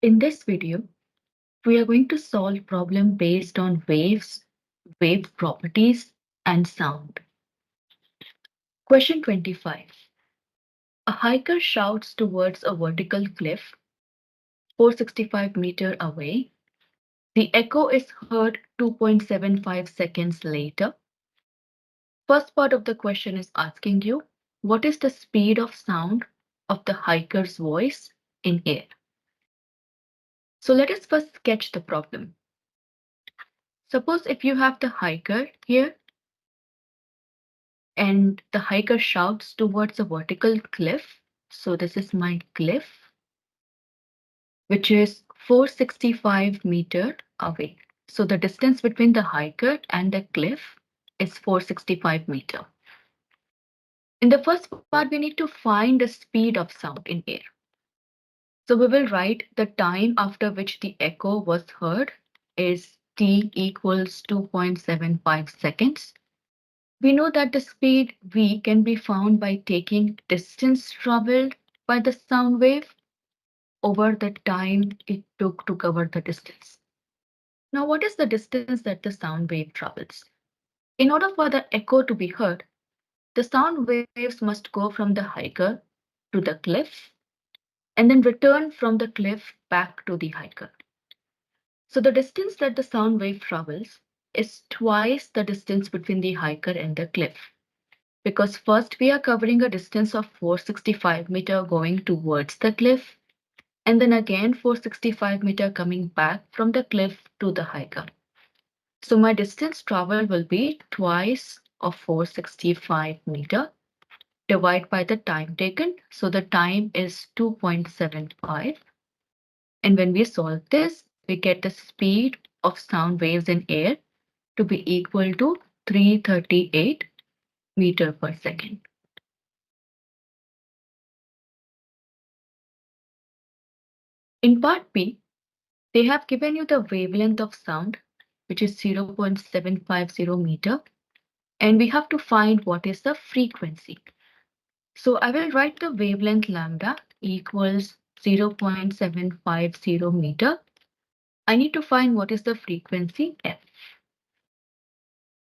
In this video, we are going to solve problem based on waves, wave properties, and sound. Question 25. A hiker shouts towards a vertical cliff 465 meters away. The echo is heard 2.75 seconds later. First part of the question is asking you, what is the speed of sound of the hiker's voice in air? So let us first sketch the problem. Suppose if you have the hiker here and the hiker shouts towards a vertical cliff. So this is my cliff, which is 465 meters away. So the distance between the hiker and the cliff is 465 meters. In the first part, we need to find the speed of sound in air. So we will write the time after which the echo was heard is t equals 2.75 seconds. We know that the speed v can be found by taking distance traveled by the sound wave over the time it took to cover the distance. Now, what is the distance that the sound wave travels? In order for the echo to be heard, the sound waves must go from the hiker to the cliff and then return from the cliff back to the hiker. So the distance that the sound wave travels is twice the distance between the hiker and the cliff. Because first we are covering a distance of 465 meters going towards the cliff, and then again 465 meters coming back from the cliff to the hiker. So my distance traveled will be twice of 465 meters divided by the time taken. So the time is 2.75. And when we solve this, we get the speed of sound waves in air to be equal to 338 meters per second. In part B, they have given you the wavelength of sound, which is 0.750 meter, and we have to find what is the frequency. So I will write the wavelength lambda equals 0.750 meter. I need to find what is the frequency f.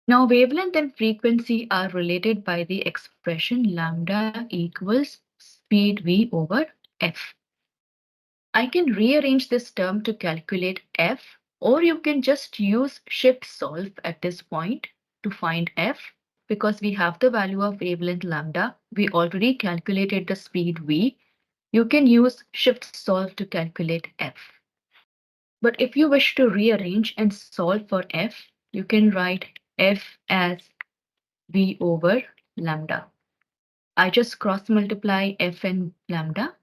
Now wavelength and frequency are related by the expression lambda equals speed v over f. I can rearrange this term to calculate f, or you can just use shift solve at this point to find f. Because we have the value of wavelength lambda, we already calculated the speed v. You can use shift solve to calculate f. But if you wish to rearrange and solve for f, you can write f as v over lambda. I just cross multiply f and lambda.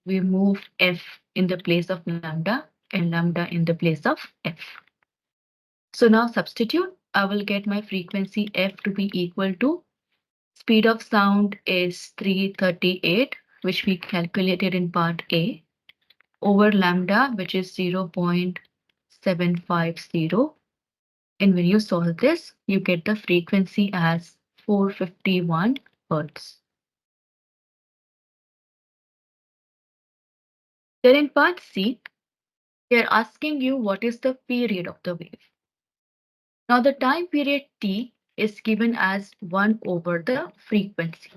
We move f in the place of lambda and lambda in the place of f. So now substitute, I will get my frequency f to be equal to speed of sound is 338, which we calculated in part A, over lambda, which is 0.750. And when you solve this, you get the frequency as 451 Hertz. Then in part C, they are asking you what is the period of the wave. Now the time period t is given as 1 over the frequency.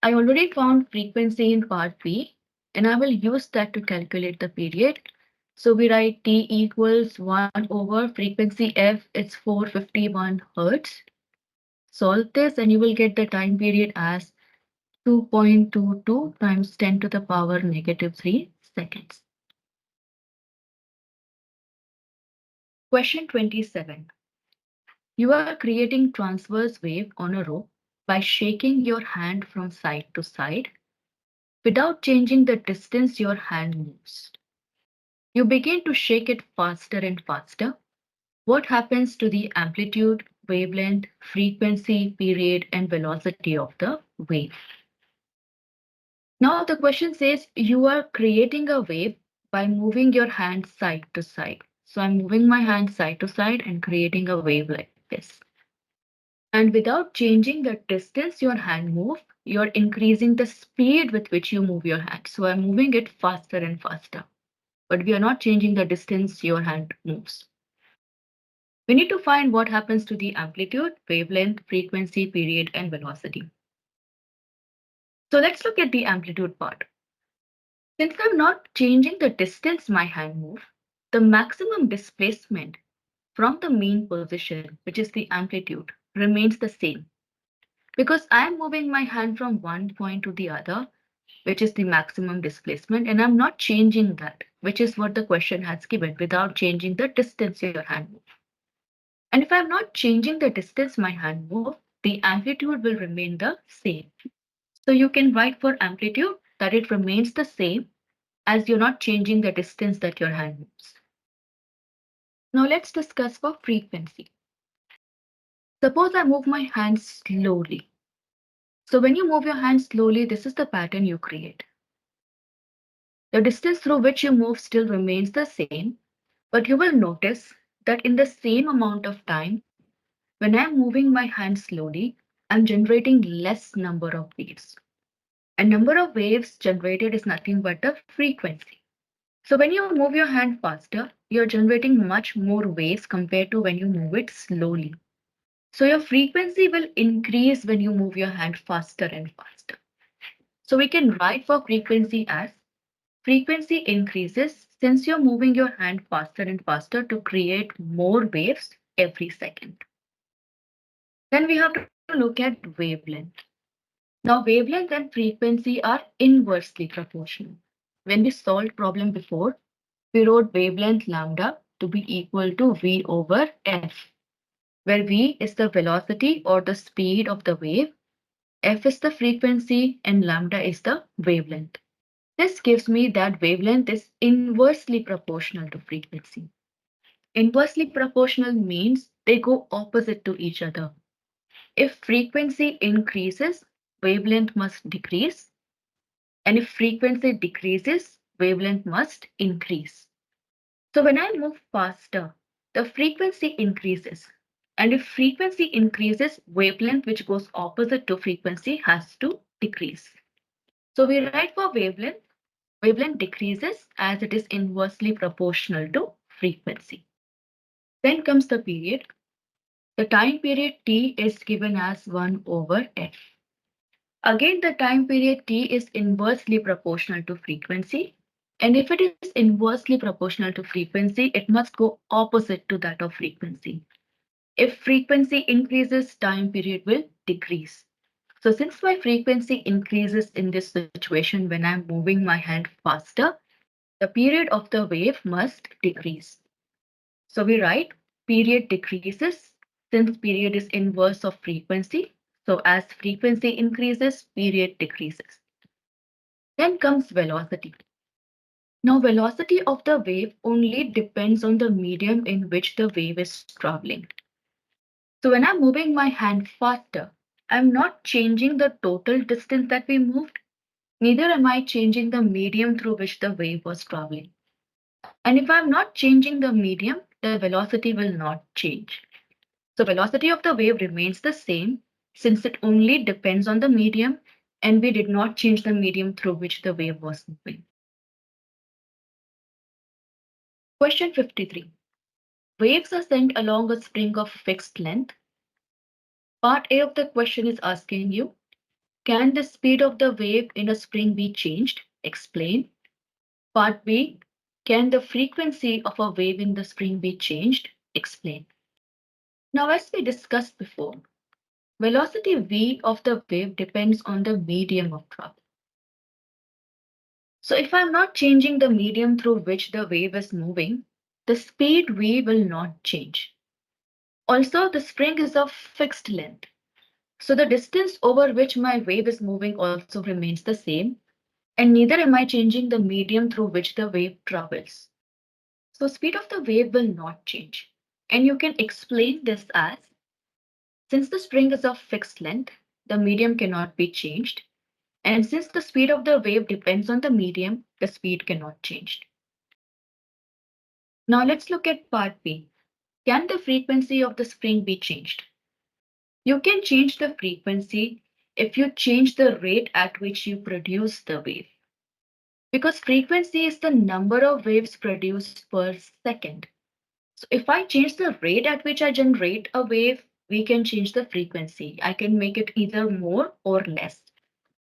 I already found frequency in part B, and I will use that to calculate the period. So we write t equals 1 over frequency f, it's 451 Hertz. Solve this and you will get the time period as 2.22 times 10 to the power negative 3 seconds. Question 27. You are creating transverse wave on a rope by shaking your hand from side to side without changing the distance your hand moves. You begin to shake it faster and faster. What happens to the amplitude, wavelength, frequency, period, and velocity of the wave? Now the question says you are creating a wave by moving your hand side to side. So I'm moving my hand side to side and creating a wave like this. And without changing the distance your hand move, you're increasing the speed with which you move your hand. So I'm moving it faster and faster. but we are not changing the distance your hand moves. We need to find what happens to the amplitude, wavelength, frequency, period, and velocity. So let's look at the amplitude part. Since I'm not changing the distance my hand moves, the maximum displacement from the mean position, which is the amplitude, remains the same. Because I'm moving my hand from one point to the other, which is the maximum displacement, and I'm not changing that, which is what the question has given, without changing the distance your hand moves. And if I'm not changing the distance my hand moves, the amplitude will remain the same. So you can write for amplitude that it remains the same as you're not changing the distance that your hand moves. Now let's discuss for frequency. Suppose I move my hand slowly. So when you move your hand slowly, this is the pattern you create. The distance through which you move still remains the same, but you will notice that in the same amount of time, when I'm moving my hand slowly, I'm generating less number of waves. And number of waves generated is nothing but the frequency. So when you move your hand faster, you're generating much more waves compared to when you move it slowly. So your frequency will increase when you move your hand faster and faster. So we can write for frequency as frequency increases since you're moving your hand faster and faster to create more waves every second. Then we have to look at wavelength. Now wavelength and frequency are inversely proportional. When we solved problem before, we wrote wavelength lambda to be equal to V over F, where V is the velocity or the speed of the wave, F is the frequency, and lambda is the wavelength. This gives me that wavelength is inversely proportional to frequency. Inversely proportional means they go opposite to each other. If frequency increases, wavelength must decrease, and if frequency decreases, wavelength must increase. So when I move faster, the frequency increases. And if frequency increases, wavelength, which goes opposite to frequency, has to decrease. So we write for wavelength, wavelength decreases as it is inversely proportional to frequency. Then comes the period. The time period T is given as 1 over F. Again, the time period T is inversely proportional to frequency. And if it is inversely proportional to frequency, it must go opposite to that of frequency. If frequency increases, time period will decrease. So since my frequency increases in this situation when I'm moving my hand faster, the period of the wave must decrease. So we write period decreases since period is inverse of frequency. So as frequency increases, period decreases. Then comes velocity. Now velocity of the wave only depends on the medium in which the wave is traveling. So when I'm moving my hand faster, I'm not changing the total distance that we moved, neither am I changing the medium through which the wave was traveling. And if I'm not changing the medium, the velocity will not change. So velocity of the wave remains the same since it only depends on the medium and we did not change the medium through which the wave was moving. Question 53. Waves are sent along a string of fixed length. Part A of the question is asking you, can the speed of the wave in a spring be changed? Explain. Part B, can the frequency of a wave in the spring be changed? Explain. Now, as we discussed before, velocity v of the wave depends on the medium of travel. So if I'm not changing the medium through which the wave is moving, the speed v will not change. Also, the spring is of fixed length. So the distance over which my wave is moving also remains the same, and neither am I changing the medium through which the wave travels. So speed of the wave will not change. And you can explain this as, since the spring is of fixed length, the medium cannot be changed. And since the speed of the wave depends on the medium, the speed cannot change. Now let's look at part B. Can the frequency of the spring be changed? You can change the frequency if you change the rate at which you produce the wave. Because frequency is the number of waves produced per second. So if I change the rate at which I generate a wave, we can change the frequency. I can make it either more or less.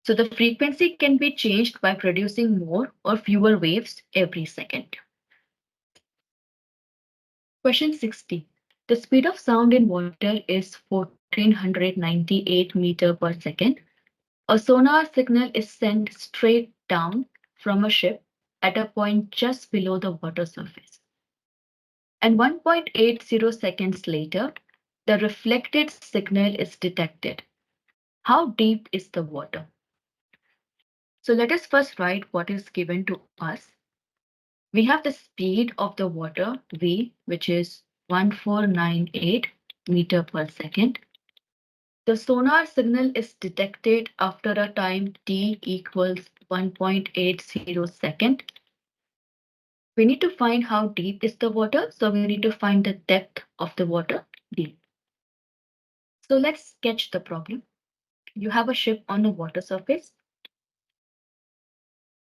So the frequency can be changed by producing more or fewer waves every second. Question 60. The speed of sound in water is 1498 meter per second. A sonar signal is sent straight down from a ship at a point just below the water surface. And 1.80 seconds later, the reflected signal is detected. How deep is the water? So let us first write what is given to us. We have the speed of the water, V, which is 1498 meter per second. The sonar signal is detected after a time t equals 1.80 second. We need to find how deep is the water, so we need to find the depth of the water, d. So let's sketch the problem. You have a ship on a water surface,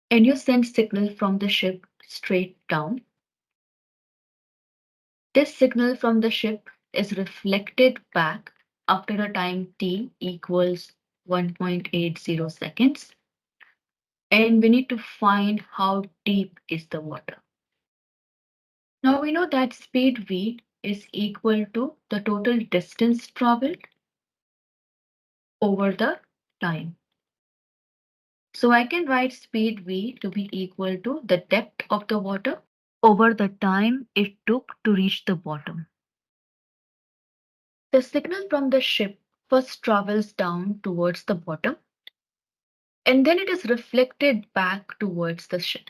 and you send signal from the ship straight down. This signal from the ship is reflected back after a time t equals 1.80 seconds. And we need to find how deep is the water. Now we know that speed v is equal to the total distance traveled over the time. So I can write speed v to be equal to the depth of the water over the time it took to reach the bottom. The signal from the ship first travels down towards the bottom, and then it is reflected back towards the ship.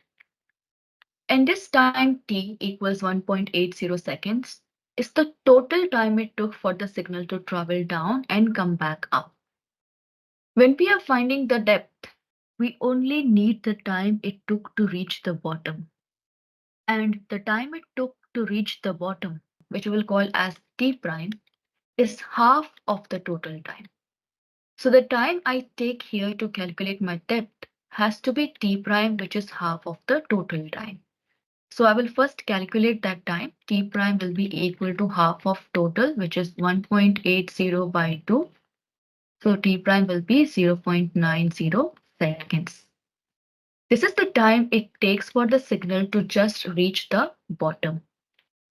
And this time t equals 1.80 seconds is the total time it took for the signal to travel down and come back up. When we are finding the depth, we only need the time it took to reach the bottom. And the time it took to reach the bottom, which we'll call as t prime, is half of the total time. So the time I take here to calculate my depth has to be t prime, which is half of the total time. So I will first calculate that time. T prime will be equal to half of total, which is 1.80 by 2. So T prime will be 0.90 seconds. This is the time it takes for the signal to just reach the bottom.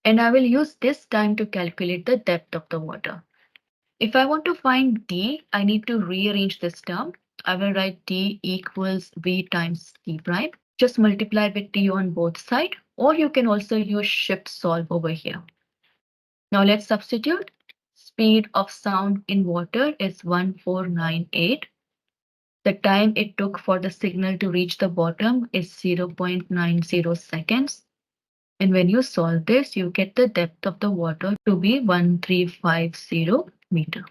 And I will use this time to calculate the depth of the water. If I want to find D, I need to rearrange this term. I will write D equals V times T prime. Just multiply with T on both sides, or you can also use shift solve over here. Now let's substitute. Speed of sound in water is 1498. The time it took for the signal to reach the bottom is 0.90 seconds. And when you solve this, you get the depth of the water to be 1350 meter.